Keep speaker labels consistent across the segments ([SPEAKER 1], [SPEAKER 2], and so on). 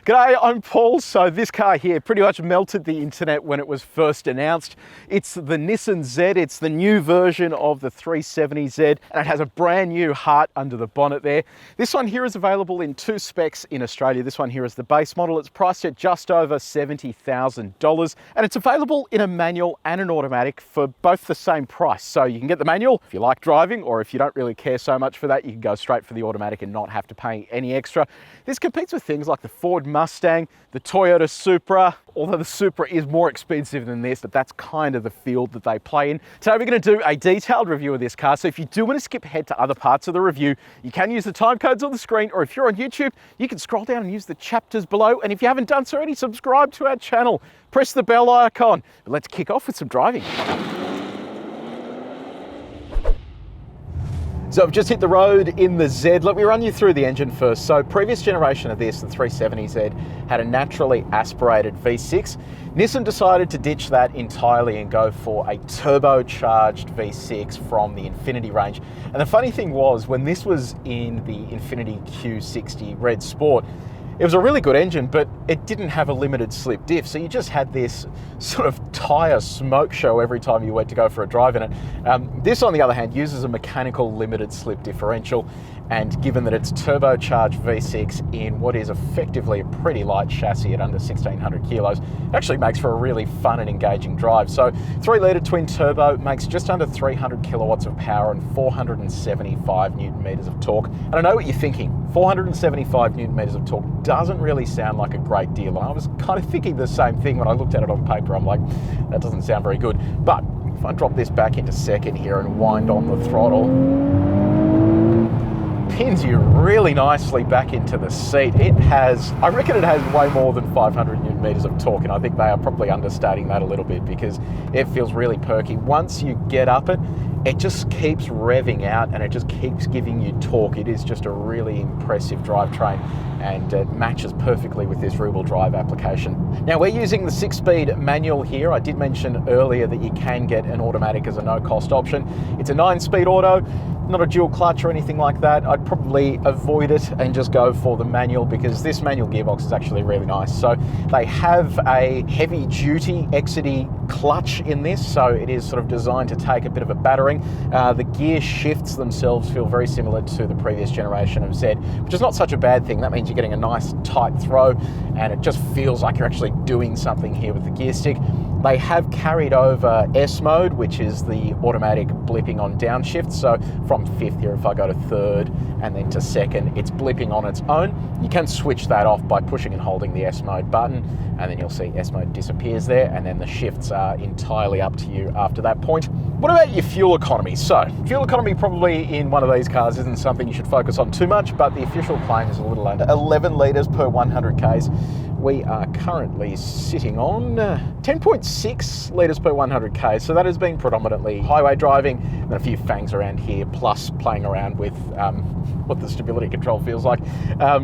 [SPEAKER 1] G'day, I'm Paul. So this car here pretty much melted the internet when it was first announced. It's the Nissan Z. It's the new version of the 370Z, and it has a brand new heart under the bonnet there. This one here is available in two specs in Australia. This one here is the base model. It's priced at just over $70,000, and it's available in a manual and an automatic for both the same price. So you can get the manual if you like driving, or if you don't really care so much for that, you can go straight for the automatic and not have to pay any extra. This competes with things like the Ford Mustang, the Toyota Supra, although the Supra is more expensive than this, but that's kind of the field that they play in. Today we're going to do a detailed review of this car, so if you do want to skip ahead to other parts of the review, you can use the time codes on the screen, or if you're on YouTube, you can scroll down and use the chapters below, and if you haven't done so already, subscribe to our channel, press the bell icon. But let's kick off with some driving. So I've just hit the road in the Z. Let me run you through the engine first. So previous generation of this, the 370Z, had a naturally aspirated V6. Nissan decided to ditch that entirely and go for a turbocharged V6 from the Infiniti range. And the funny thing was, when this was in the Infiniti Q60 Red Sport, it was a really good engine, but it didn't have a limited slip diff. So you just had this sort of tyre smoke show every time you went to go for a drive in it. This, on the other hand, uses a mechanical limited slip differential. And given that it's turbocharged V6 in what is effectively a pretty light chassis at under 1,600 kilos, it actually makes for a really fun and engaging drive. So 3-litre twin turbo makes just under 300 kilowatts of power and 475 Newton meters of torque. And I know what you're thinking, 475 Newton meters of torque doesn't really sound like a great deal. And I was kind of thinking the same thing when I looked at it on paper. I'm like, that doesn't sound very good. But if I drop this back into second here and wind on the throttle, pins you really nicely back into the seat. I reckon it has way more than 500 Newton meters of torque, and I think they are probably understating that a little bit because it feels really perky. Once you get up it just keeps revving out and it just keeps giving you torque. It is just a really impressive drivetrain, and it matches perfectly with this rear-wheel drive application. Now we're using the 6-speed manual here. I did mention earlier that you can get an automatic as a no-cost option. It's a 9-speed auto, not a dual clutch or anything like that. I'd probably avoid it and just go for the manual because this manual gearbox is actually really nice. So they have a heavy duty exidy clutch in this, so it is sort of designed to take a bit of a battering. The gear shifts themselves feel very similar to the previous generation of Z, which is not such a bad thing. That means you're getting a nice tight throw and it just feels like you're actually doing something here with the gear stick. They have carried over S mode, which is the automatic blipping on downshift. So from 5th here, if I go to 3rd and then to 2nd, it's blipping on its own. You can switch that off by pushing and holding the S mode button, and then you'll see S mode disappears there, and then the shifts are entirely up to you after that point. What about your fuel economy? So fuel economy probably in one of these cars isn't something you should focus on too much, but the official claim is a little under 11 litres per 100 Ks. We are currently sitting on 10.6 litres per 100 K, so that has been predominantly highway driving and a few fangs around here, plus playing around with what the stability control feels like.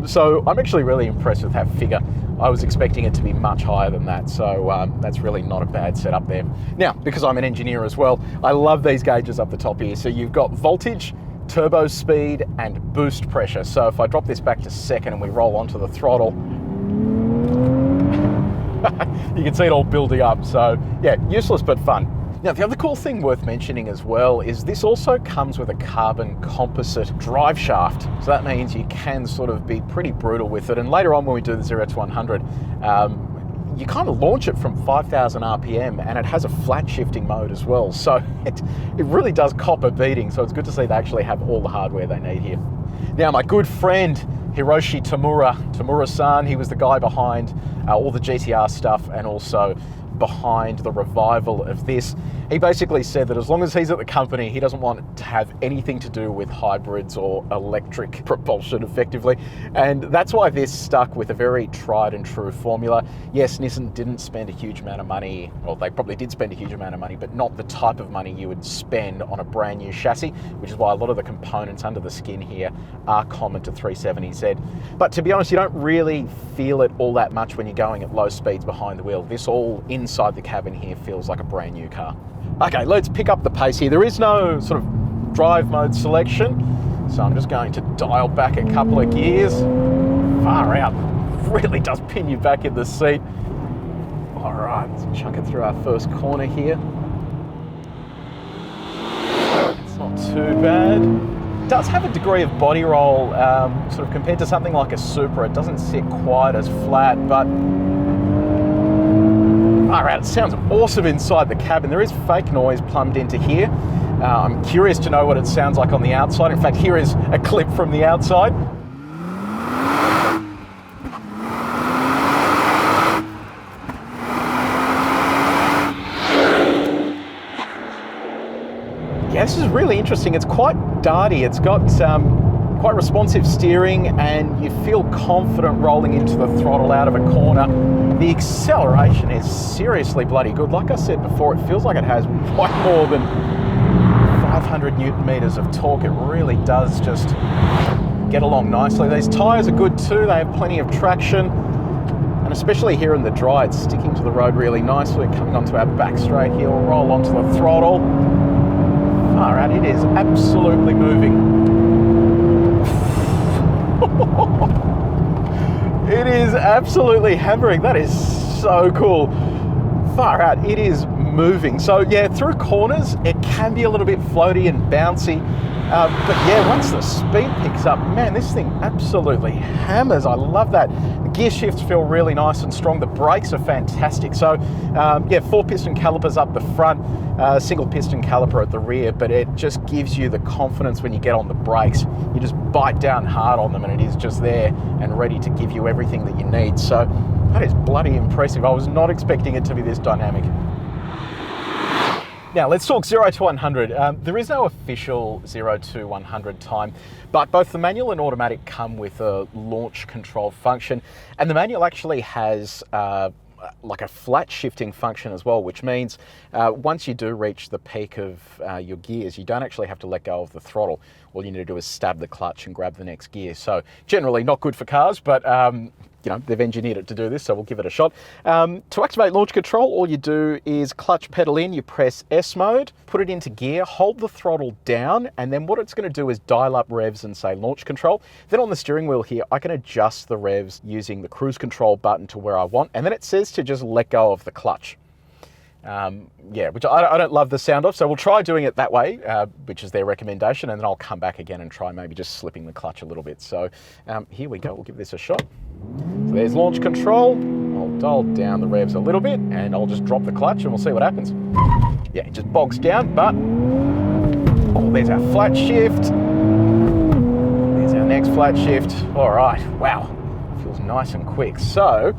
[SPEAKER 1] So I'm actually really impressed with that figure. I was expecting it to be much higher than that, so that's really not a bad setup there. Now, because I'm an engineer as well, I love these gauges up the top here. So you've got voltage, turbo speed, and boost pressure. So if I drop this back to second and we roll onto the throttle, you can see it all building up. So yeah, useless but fun. Now the other cool thing worth mentioning as well is this also comes with a carbon composite drive shaft. So that means you can sort of be pretty brutal with it. And later on when we do the 0 to 100, you kind of launch it from 5,000 RPM and it has a flat shifting mode as well. So it really does cop a beating. So it's good to see they actually have all the hardware they need here. Now my good friend Hiroshi Tamura-san, he was the guy behind all the GTR stuff and also behind the revival of this. He basically said that as long as he's at the company, he doesn't want it to have anything to do with hybrids or electric propulsion effectively. And that's why this stuck with a very tried and true formula. Yes, Nissan didn't spend a huge amount of money, well, they probably did spend a huge amount of money, but not the type of money you would spend on a brand new chassis, which is why a lot of the components under the skin here are common to 370Z. But to be honest, you don't really feel it all that much when you're going at low speeds behind the wheel. This all inside the cabin here feels like a brand new car. Okay, let's pick up the pace here. There is no sort of drive mode selection, so I'm just going to dial back a couple of gears. Far out. really does pin you back in the seat. All right, let's chuck it through our first corner here. It's not too bad. It does have a degree of body roll, sort of compared to something like a Supra. It doesn't sit quite as flat, but all right, it sounds awesome inside the cabin. There is fake noise plumbed into here. I'm curious to know what it sounds like on the outside. In fact, here is a clip from the outside. Yeah, this is really interesting. It's quite darty. It's got quite responsive steering, and you feel confident rolling into the throttle out of a corner. The acceleration is seriously bloody good. Like I said before, it feels like it has way more than 500 Newton meters of torque. It really does just get along nicely. These tyres are good too. They have plenty of traction, and especially here in the dry, it's sticking to the road really nicely. Coming onto our back straight here, we'll roll onto the throttle. Far out, it is absolutely moving. It is absolutely hammering. That is so cool. Far out, it is moving. So yeah, through corners, it can be a little bit floaty and bouncy. But yeah, once the speed picks up, man, this thing absolutely hammers. I love that. The gear shifts feel really nice and strong. The brakes are fantastic. So yeah, 4-piston calipers up the front, single piston caliper at the rear, but it just gives you the confidence when you get on the brakes. You just bite down hard on them and it is just there and ready to give you everything that you need. So that is bloody impressive. I was not expecting it to be this dynamic. Now let's talk 0 to 100. There is no official 0 to 100 time, but both the manual and automatic come with a launch control function, and the manual actually has like a flat shifting function as well, which means once you do reach the peak of your gears, you don't actually have to let go of the throttle. All you need to do is stab the clutch and grab the next gear. So generally not good for cars, but you know, they've engineered it to do this, so we'll give it a shot. To activate launch control, all you do is clutch pedal in, you press S mode, put it into gear, hold the throttle down, and then what it's going to do is dial up revs and say launch control. Then on the steering wheel here, I can adjust the revs using the cruise control button to where I want, and then it says to just let go of the clutch. Yeah, which I don't love the sound of, so we'll try doing it that way, which is their recommendation, and then I'll come back again and try maybe just slipping the clutch a little bit. So here we go, we'll give this a shot. So there's launch control. I'll dial down the revs a little bit and I'll just drop the clutch and we'll see what happens. Yeah, it just bogs down, but oh, there's our flat shift. There's our next flat shift. All right, wow, feels nice and quick. So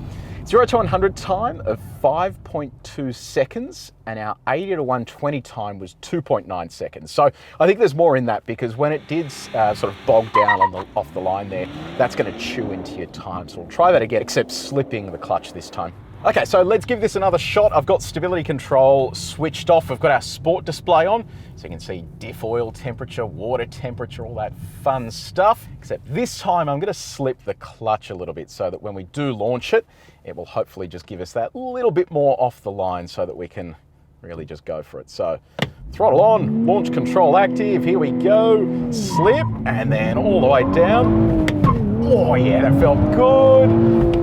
[SPEAKER 1] 0 to 100 time of 5.2 seconds, and our 80 to 120 time was 2.9 seconds. So I think there's more in that, because when it did sort of bog down off the line there, that's going to chew into your time. So we'll try that again, except slipping the clutch this time. Okay, so let's give this another shot. I've got stability control switched off. We've got our sport display on, so you can see diff oil temperature, water temperature, all that fun stuff. Except this time I'm going to slip the clutch a little bit so that when we do launch it, it will hopefully just give us that little bit more off the line so that we can really just go for it. So throttle on, launch control active, here we go, slip, and then all the way down. Oh yeah, that felt good.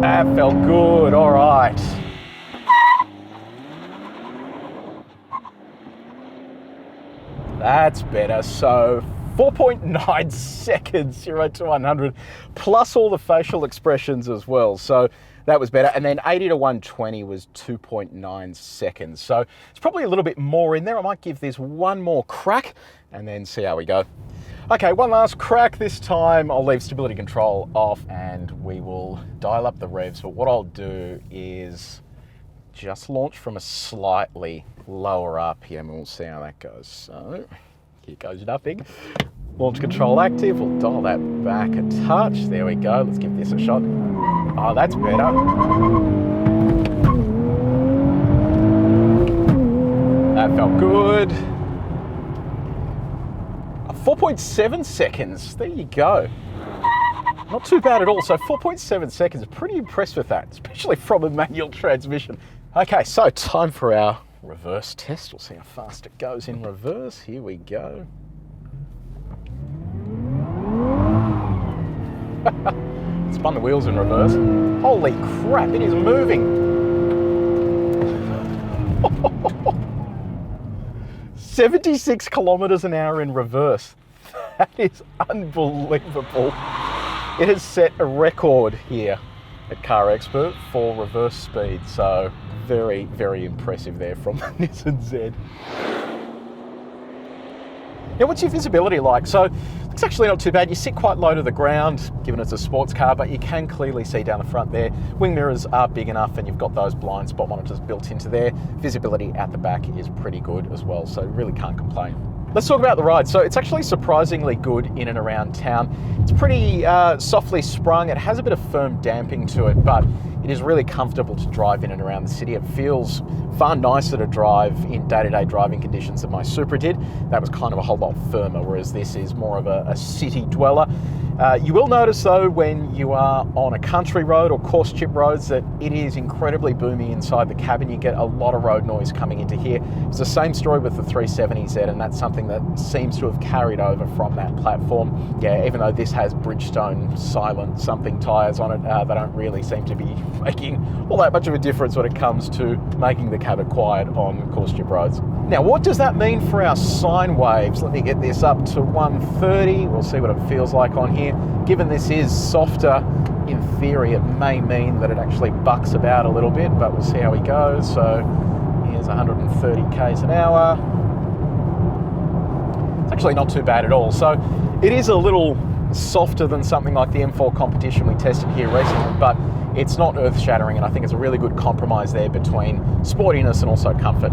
[SPEAKER 1] That felt good, all right. That's better. So 4.9 seconds, 0 to 100, plus all the facial expressions as well. So that was better. And then 80 to 120 was 2.9 seconds. So it's probably a little bit more in there. I might give this one more crack and then see how we go. Okay, one last crack. This time I'll leave stability control off and we will dial up the revs. But what I'll do is just launch from a slightly lower RPM and we'll see how that goes. So here goes nothing. Launch control active. We'll dial that back a touch. There we go. Let's give this a shot. Oh, that's better. That felt good. 4.7 seconds, there you go. Not too bad at all. So 4.7 seconds, pretty impressed with that, especially from a manual transmission. Okay, so time for our reverse test. We'll see how fast it goes in reverse. Here we go. It's spun the wheels in reverse. Holy crap, it is moving. 76 kilometers an hour in reverse. That is unbelievable. It has set a record here at CarExpert for reverse speed. So very, very impressive there from the Nissan Z. Now, what's your visibility like? So it's actually not too bad. You sit quite low to the ground, given it's a sports car, but you can clearly see down the front there. Wing mirrors are big enough and you've got those blind spot monitors built into there. Visibility at the back is pretty good as well, so really can't complain. Let's talk about the ride. So it's actually surprisingly good in and around town. It's pretty softly sprung. It has a bit of firm damping to it, but it is really comfortable to drive in and around the city. It feels far nicer to drive in day-to-day driving conditions than my Supra did. That was kind of a whole lot firmer, whereas this is more of a city dweller. You will notice though, when you are on a country road or coarse chip roads, that it is incredibly boomy inside the cabin. You get a lot of road noise coming into here. It's the same story with the 370Z, and that's something that seems to have carried over from that platform. Yeah, even though this has Bridgestone silent something tyres on it, they don't really seem to be making all that much of a difference when it comes to making the cabin quiet on coarse chip roads. Now, what does that mean for our sine waves? Let me get this up to 130. We'll see what it feels like on here. Given this is softer, in theory, it may mean that it actually bucks about a little bit, but we'll see how he goes. So here's 130 k's an hour. It's actually not too bad at all. So it is a little softer than something like the M4 competition we tested here recently, but it's not earth-shattering, and I think it's a really good compromise there between sportiness and also comfort.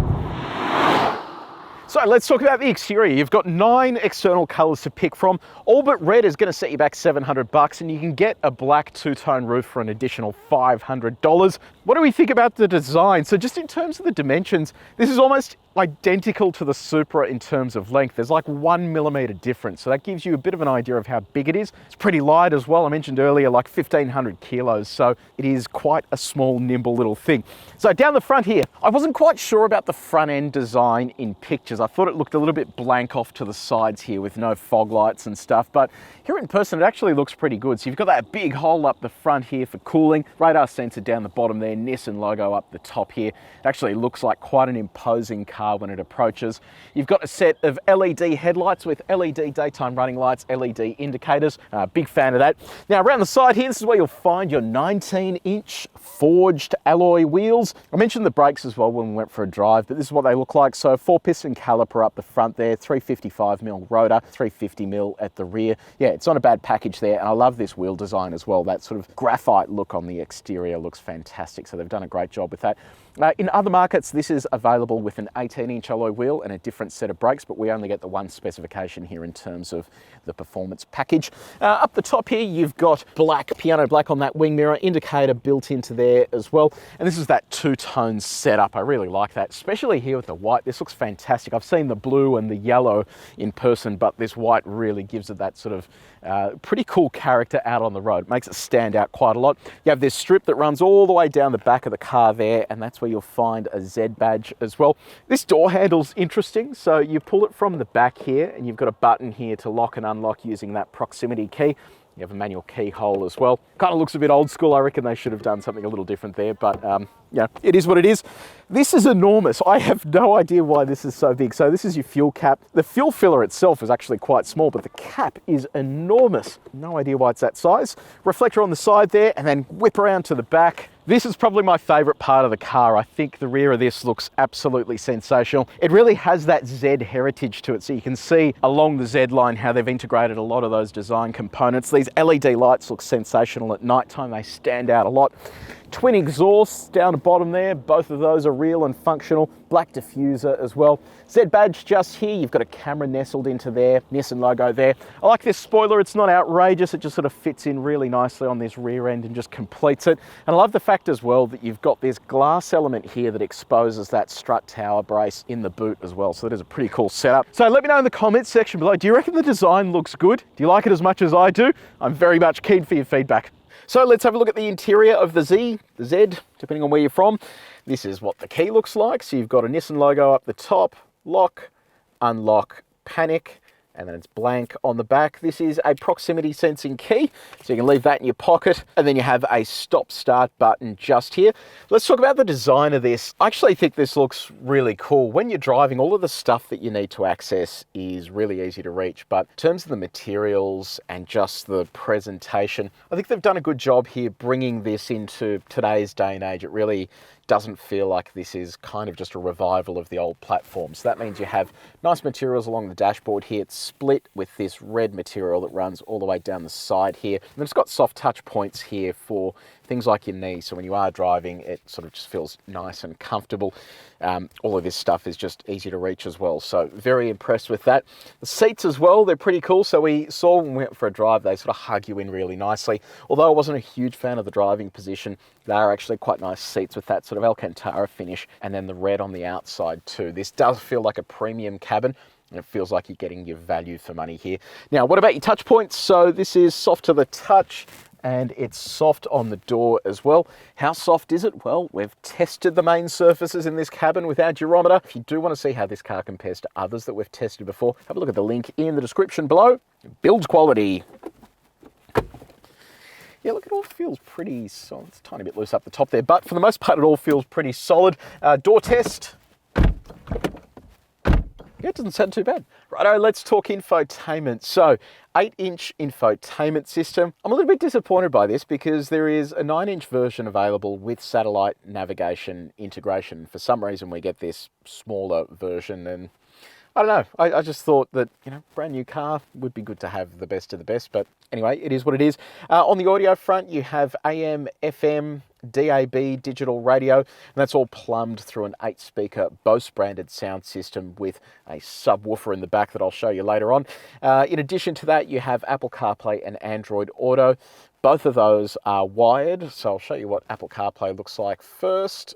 [SPEAKER 1] So let's talk about the exterior. You've got 9 external colors to pick from. All but red is going to set you back $700, and you can get a black two-tone roof for an additional $500. What do we think about the design? So just in terms of the dimensions, this is almost identical to the Supra in terms of length. There's like 1 millimeter difference. So that gives you a bit of an idea of how big it is. It's pretty light as well. I mentioned earlier, like 1,500 kilos. So it is quite a small, nimble little thing. So down the front here, I wasn't quite sure about the front end design in pictures. I thought it looked a little bit blank off to the sides here with no fog lights and stuff, but here in person, it actually looks pretty good. So you've got that big hole up the front here for cooling, radar sensor down the bottom there, Nissan logo up the top here. It actually looks like quite an imposing car when it approaches. You've got a set of LED headlights with LED daytime running lights, LED indicators. Big fan of that. Now around the side here, this is where you'll find your 19-inch forged alloy wheels. I mentioned the brakes as well when we went for a drive, but this is what they look like. So 4-piston caliper up the front there, 355mm rotor, 350mm at the rear. Yeah, it's not a bad package there, and I love this wheel design as well. That sort of graphite look on the exterior looks fantastic, so they've done a great job with that. In other markets, this is available with an 18-inch alloy wheel and a different set of brakes, but we only get the one specification here in terms of the performance package. Up the top here, you've got black, piano black on that wing mirror, indicator built into there as well. And this is that two-tone setup. I really like that, especially here with the white. This looks fantastic. I've seen the blue and the yellow in person, but this white really gives it that sort of pretty cool character out on the road. It makes it stand out quite a lot. You have this strip that runs all the way down the back of the car there, and that's where you'll find a Z badge as well. This door handle's interesting. So you pull it from the back here, and you've got a button here to lock and unlock using that proximity key. You have a manual keyhole as well. Kind of looks a bit old school. I reckon they should have done something a little different there, but yeah, it is what it is. This is enormous. I have no idea why this is so big. So this is your fuel cap. The fuel filler itself is actually quite small, but the cap is enormous. No idea why it's that size. Reflector on the side there, and then whip around to the back. This is probably my favorite part of the car. I think the rear of this looks absolutely sensational. It really has that Z heritage to it. So you can see along the Z line how they've integrated a lot of those design components. These LED lights look sensational at nighttime. They stand out a lot. Twin exhausts down the bottom there. Both of those are real and functional. Black diffuser as well. Z badge just here. You've got a camera nestled into there. Nissan logo there. I like this spoiler. It's not outrageous. It just sort of fits in really nicely on this rear end and just completes it. And I love the fact as well that you've got this glass element here that exposes that strut tower brace in the boot as well. So that is a pretty cool setup. So let me know in the comments section below. Do you reckon the design looks good? Do you like it as much as I do? I'm very much keen for your feedback. So let's have a look at the interior of the Z, depending on where you're from. This is what the key looks like. So you've got a Nissan logo up the top, lock, unlock, panic. and then it's blank on the back. This is a proximity sensing key, so you can leave that in your pocket, and then you have a stop-start button just here. Let's talk about the design of this. I actually think this looks really cool. When you're driving, all of the stuff that you need to access is really easy to reach, but in terms of the materials and just the presentation, I think they've done a good job here bringing this into today's day and age. It really doesn't feel like this is kind of just a revival of the old platform. So that means you have nice materials along the dashboard here. It's split with this red material that runs all the way down the side here. And then it's got soft touch points here for things like your knee. So when you are driving, it sort of just feels nice and comfortable. All of this stuff is just easy to reach as well. So very impressed with that. The seats as well, they're pretty cool. So we saw when we went for a drive, they sort of hug you in really nicely. Although I wasn't a huge fan of the driving position, they are actually quite nice seats with that sort of Alcantara finish, and then the red on the outside too. This does feel like a premium cabin, and it feels like you're getting your value for money here. Now, what about your touch points? So this is soft to the touch, and it's soft on the door as well. How soft is it? Well, we've tested the main surfaces in this cabin with our gyrometer. If you do want to see how this car compares to others that we've tested before, have a look at the link in the description below. Build quality. Yeah, look, it all feels pretty solid. It's a tiny bit loose up the top there, but for the most part, it all feels pretty solid. Door test. Yeah, it doesn't sound too bad. Righto, let's talk infotainment. So, 8-inch infotainment system. I'm a little bit disappointed by this because there is a 9-inch version available with satellite navigation integration. For some reason, we get this smaller version, and I don't know. I just thought that, brand new car would be good to have the best of the best. But anyway, it is what it is. On the audio front, you have AM, FM, DAB, digital radio, and that's all plumbed through an 8-speaker Bose branded sound system with a subwoofer in the back that I'll show you later on. In addition to that, you have Apple CarPlay and Android Auto. Both of those are wired, so I'll show you what Apple CarPlay looks like first.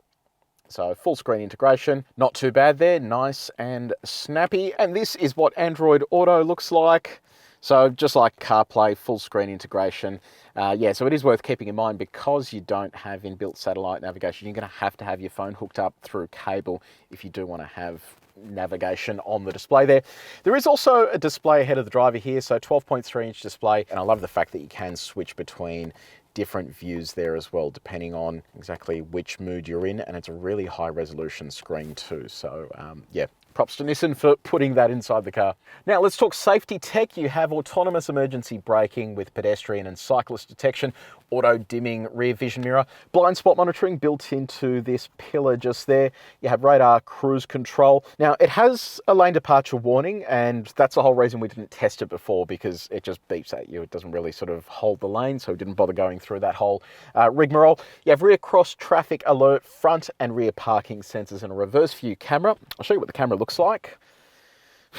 [SPEAKER 1] So full screen integration, not too bad there, nice and snappy. And this is what Android Auto looks like. So just like CarPlay, full screen integration. So it is worth keeping in mind because you don't have inbuilt satellite navigation, you're going to have your phone hooked up through cable if you do want to have navigation on the display there. There is also a display ahead of the driver here, so 12.3-inch display. And I love the fact that you can switch between different views there as well, depending on exactly which mood you're in, and it's a really high resolution screen too. So props to Nissan for putting that inside the car. Now let's talk safety tech. You have autonomous emergency braking with pedestrian and cyclist detection, auto dimming rear vision mirror, blind spot monitoring built into this pillar just there. You have radar cruise control. Now it has a lane departure warning, and that's the whole reason we didn't test it before, because it just beeps at you. It doesn't really sort of hold the lane, so we didn't bother going through that whole rigmarole. You have rear cross traffic alert, front and rear parking sensors, and a reverse view camera. I'll show you what the camera looks like.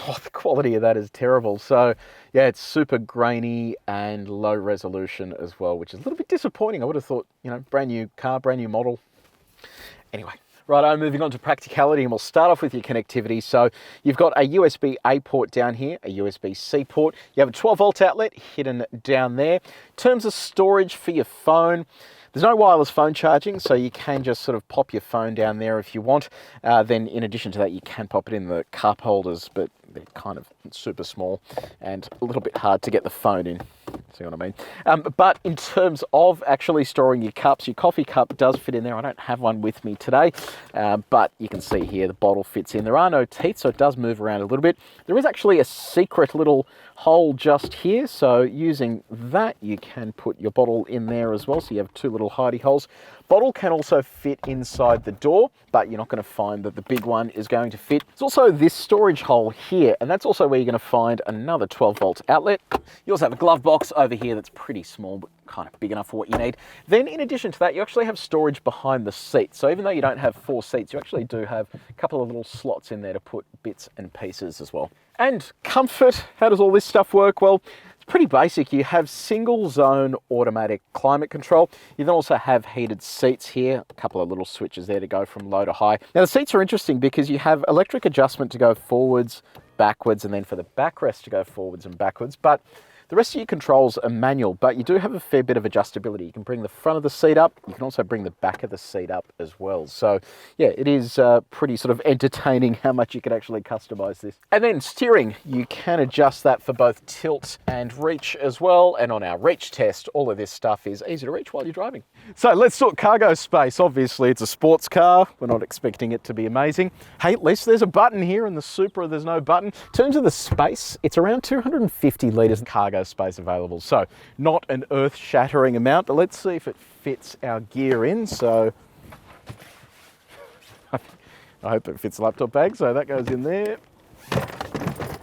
[SPEAKER 1] Oh, the quality of that is terrible. So yeah, it's super grainy and low resolution as well, which is a little bit disappointing. I would have thought, brand new car, brand new model. Anyway, righto, moving on to practicality, and we'll start off with your connectivity. So you've got a USB-A port down here, a USB-C port. You have a 12-volt outlet hidden down there. In terms of storage for your phone, there's no wireless phone charging, so you can just sort of pop your phone down there if you want. Then in addition to that, you can pop it in the cup holders, but they're kind of super small and a little bit hard to get the phone in. See what I mean? But in terms of actually storing your cups, your coffee cup does fit in there. I don't have one with me today, but you can see here the bottle fits in. There are no teeth, so it does move around a little bit. There is actually a secret little hole just here, so using that you can put your bottle in there as well, so you have two little hidey holes. Bottle can also fit inside the door, but you're not going to find that the big one is going to fit. There's also this storage hole here, and that's also where you're going to find another 12-volt outlet. You also have a glove box over here that's pretty small, but kind of big enough for what you need. Then in addition to that, you actually have storage behind the seat. So even though you don't have 4 seats, you actually do have a couple of little slots in there to put bits and pieces as well. And comfort, how does all this stuff work? Well, it's pretty basic. You have single zone automatic climate control. You then also have heated seats here, a couple of little switches there to go from low to high. Now the seats are interesting because you have electric adjustment to go forwards, backwards, and then for the backrest to go forwards and backwards. But The rest of your controls are manual, but you do have a fair bit of adjustability. You can bring the front of the seat up. You can also bring the back of the seat up as well. So yeah, it is pretty sort of entertaining how much you can actually customize this. And then steering, you can adjust that for both tilt and reach as well. And on our reach test, all of this stuff is easy to reach while you're driving. So let's talk cargo space. Obviously it's a sports car. We're not expecting it to be amazing. Hey, at least there's a button here. In the Supra, there's no button. In terms of the space, it's around 250 litres of cargo space available. So not an earth-shattering amount, but let's see if it fits our gear in. So I hope it fits the laptop bag. So that goes in there.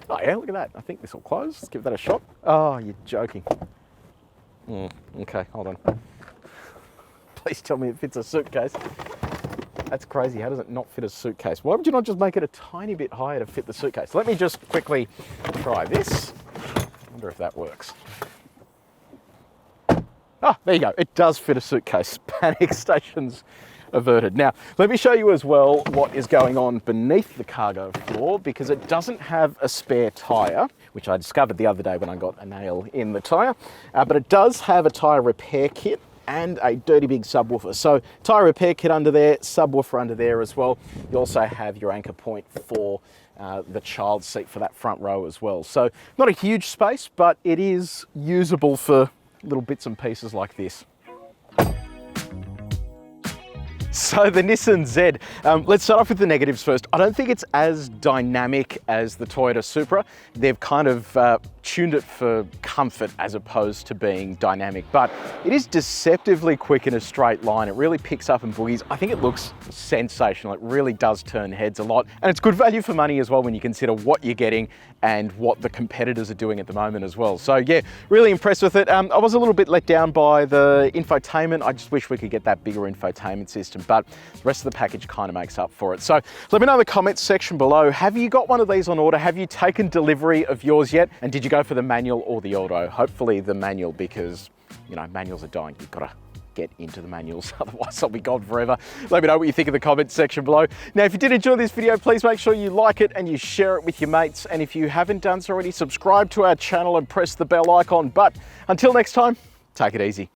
[SPEAKER 1] Oh yeah, look at that. I think this will close. Let's give that a shot. Oh, you're joking. Okay, hold on. Please tell me it fits a suitcase. That's crazy. How does it not fit a suitcase? Why would you not just make it a tiny bit higher to fit the suitcase? Let me just quickly try this. I wonder if that works. Ah, there you go. It does fit a suitcase. Panic stations averted. Now, let me show you as well what is going on beneath the cargo floor, because it doesn't have a spare tyre, which I discovered the other day when I got a nail in the tyre, but it does have a tyre repair kit and a dirty big subwoofer. So tyre repair kit under there, subwoofer under there as well. You also have your anchor point for the child seat for that front row as well. So not a huge space, but it is usable for little bits and pieces like this. So the Nissan Z, let's start off with the negatives first. I don't think it's as dynamic as the Toyota Supra. They've kind of tuned it for comfort as opposed to being dynamic, but it is deceptively quick in a straight line. It really picks up and boogies. I think it looks sensational. It really does turn heads a lot, and it's good value for money as well when you consider what you're getting and what the competitors are doing at the moment as well. So yeah, really impressed with it. I was a little bit let down by the infotainment. I just wish we could get that bigger infotainment system, but the rest of the package kind of makes up for it. So let me know in the comments section below, have you got one of these on order? Have you taken delivery of yours yet? And did you go for the manual or the auto? Hopefully the manual, because you know, manuals are dying. You've got to get into the manuals, otherwise I'll be gone forever. Let me know what you think in the comments section below. Now, if you did enjoy this video, please make sure you like it and you share it with your mates. And if you haven't done so already, subscribe to our channel and press the bell icon. But until next time, take it easy.